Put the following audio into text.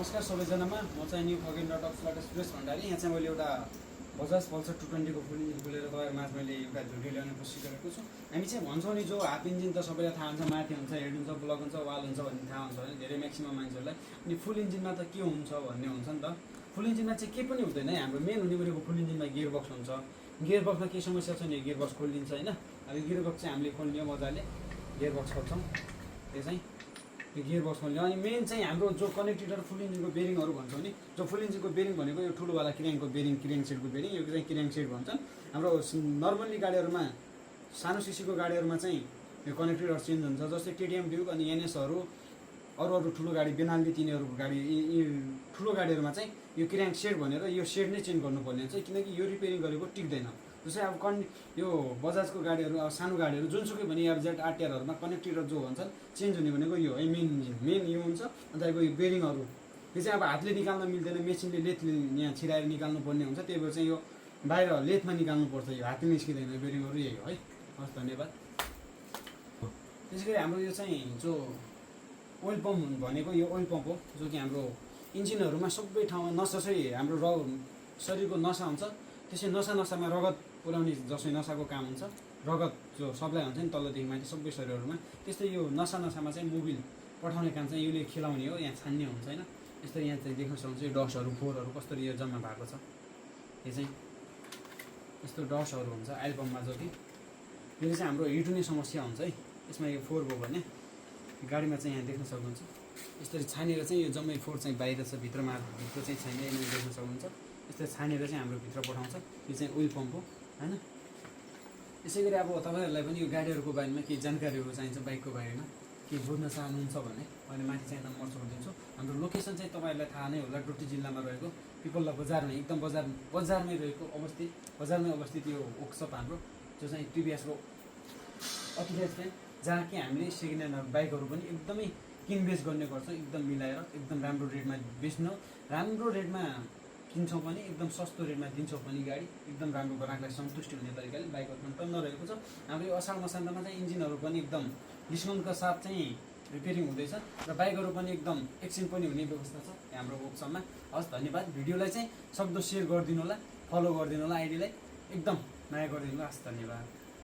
नमस्कार सबैजनामा म चाहिँ न्यू खगेन डट अक्सबाट सुरेश भण्डारी। यहाँ चाहिँ मैले एउटा बजाज पल्सर 220 को फुल इन्जिन खोलेर तपाईँको माझ मैले एउटा भिडियो ल्याउने कोसिस गरेको छु। हामी चाहिँ भन्छौँ नि जो हाफ इन्जिन त सबैलाई थाहा हुन्छ, माथि हुन्छ, हेड हुन्छ, ब्लक हुन्छ, वाल हुन्छ भन्ने थाहा हुन्छ भने धेरै म्याक्सिमम मान्छेहरूलाई। अनि फुल इन्जिनमा त के हुन्छ भन्ने हुन्छ नि त। फुल इन्जिनमा चाहिँ के पनि हुँदैन है, हाम्रो मेन हुने भनेको फुल इन्जिनमा गियर बक्स हुन्छ। गियर बक्समा के समस्या छ भने गियर बक्स खोलिदिन्छ होइन। अब गियर बक्स चाहिँ हामीले खोल्ने हो, मजाले गियर बक्स खोल्छौँ। त्यो चाहिँ यो गियर बक्स खोल्ने। अनि मेन चाहिँ हाम्रो जो कनेक्टेड फुल इन्जिनको बेरिङहरू भन्छौँ नि, जो फुल इन्जिनको बेरिङ भनेको यो ठुलोवाला क्र्याङ्कको बेरिङ, क्र्याङ्क सेटको बेरिङ, यो चाहिँ क्र्याङ्क सेट भन्छन्। हाम्रो नर्मल्ली गाडीहरूमा, सानो सिसीको गाडीहरूमा चाहिँ यो कनेक्टेडहरू चेन्ज हुन्छ। जस्तै टिडिएम ड्युक अनि एनएसहरू, अरू ठुलो गाडी, बेनाली तिनीहरूको गाडी, यी ठुलो गाडीहरूमा चाहिँ यो क्र्याङ्क सेट भनेर यो सेट नै चेन्ज गर्नुपर्ने हुन्छ, किनकि यो रिपेयरिङ गरेको टिक्दैन। जस्तै अब यो बजाजको गाडीहरू, अब सानो गाडीहरू जुनसुकै भने एफजेड आरटिआरहरूमा कनेक्टेडर जो भन्छन् चेन्ज हुने भनेको यो है, मेन इन्जिन मेन यो हुन्छ। अन्त यो बेरिङहरू यो चाहिँ अब हातले निकाल्न मिल्दैन, मेसिनले लेथले यहाँ छिराएर निकाल्नु पर्ने हुन्छ। त्यही भएर चाहिँ यो बाहिर लेथमा निकाल्नुपर्छ, यो हातले निस्किँदैन बेरिङहरू, यही हो है। हस्, धन्यवाद। त्यसै गरी हाम्रो यो चाहिँ जो ओइल पम्प भनेको यो ओइल पम्प हो, जो कि हाम्रो इन्जिनहरूमा सबै ठाउँमा नसा चाहिँ हाम्रो शरीरको नसा हुन्छ। त्यसै नसामा रगत पुर्याउने जसै नसाको काम हुन्छ, रगत जो सप्लाई हुन्छ नि तल्लोदेखि माथि सबै शरीरहरूमा, त्यस्तै यो नसामा चाहिँ मोबिल पठाउने काम चाहिँ यसले खिलाउने हो, यहाँ छान्ने हुन्छ होइन। यस्तो यहाँ चाहिँ देख्न सक्नुहुन्छ यो डस्टहरू, फोहोरहरू कसरी यो जम्मा भएको छ। यो चाहिँ यस्तो डस्टहरू हुन्छ आइल पम्पमा, जो कि यो चाहिँ हाम्रो हिट हुने समस्या हुन्छ है। यसमा यो फोहोर भयो भने गाडीमा चाहिँ यहाँ देख्न सक्नुहुन्छ यसरी छानेर चाहिँ यो जम्मै फोहोर चाहिँ बाहिर छ, भित्र चाहिँ छैन, यहाँनिर देख्न सक्नुहुन्छ। यस्तो छानेर चाहिँ हाम्रो भित्र पठाउँछ। यो चाहिँ ओइल पम्प हो होइन। यसै गरी अब तपाईँहरूलाई पनि यो गाडीहरूको बारेमा केही जानकारीहरू चाहिन्छ, बाइकको बारेमा के बुझ्न चाहनुहुन्छ भने मैले माथि चाहिँ नम्बर छोडिदिन्छु। हाम्रो लोकेसन चाहिँ तपाईँहरूलाई थाहा नै होला, डोटी जिल्लामा रहेको पिपल्ला बजारमा, एकदम बजारमै रहेको बजारमै अवस्थित यो वर्कसप हाम्रो, जो चाहिँ टिभिएसको अथोराइज ब्रान्ड, जहाँ कि हामीले सेकेन्ड ह्यान्ड बाइकहरू पनि एकदमै किनबेच गर्ने गर्छौँ, एकदम मिलाएर एकदम राम्रो रेटमा बेच्नु, राम्रो रेटमा किन्छौँ पनि, एकदम सस्तो रेटमा दिन्छौँ पनि। गाडी एकदम राम्रो ग्राहकलाई सन्तुष्टि हुने तरिकाले बाइकहरू पनि टन्न रहेको छ। हाम्रो यो असार मसान्तमा चाहिँ इन्जिनहरू पनि एकदम डिस्काउन्टका साथ चाहिँ रिपेयरिङ हुँदैछ र बाइकहरू पनि एकदम एक्सचेन्ज पनि हुने व्यवस्था छ हाम्रो वर्कसपमा। हस्, धन्यवाद। भिडियोलाई चाहिँ सक्दो सेयर गरिदिनु होला, फलो गरिदिनु होला, आइडीलाई एकदम माया गरिदिनु होला। हस्, धन्यवाद।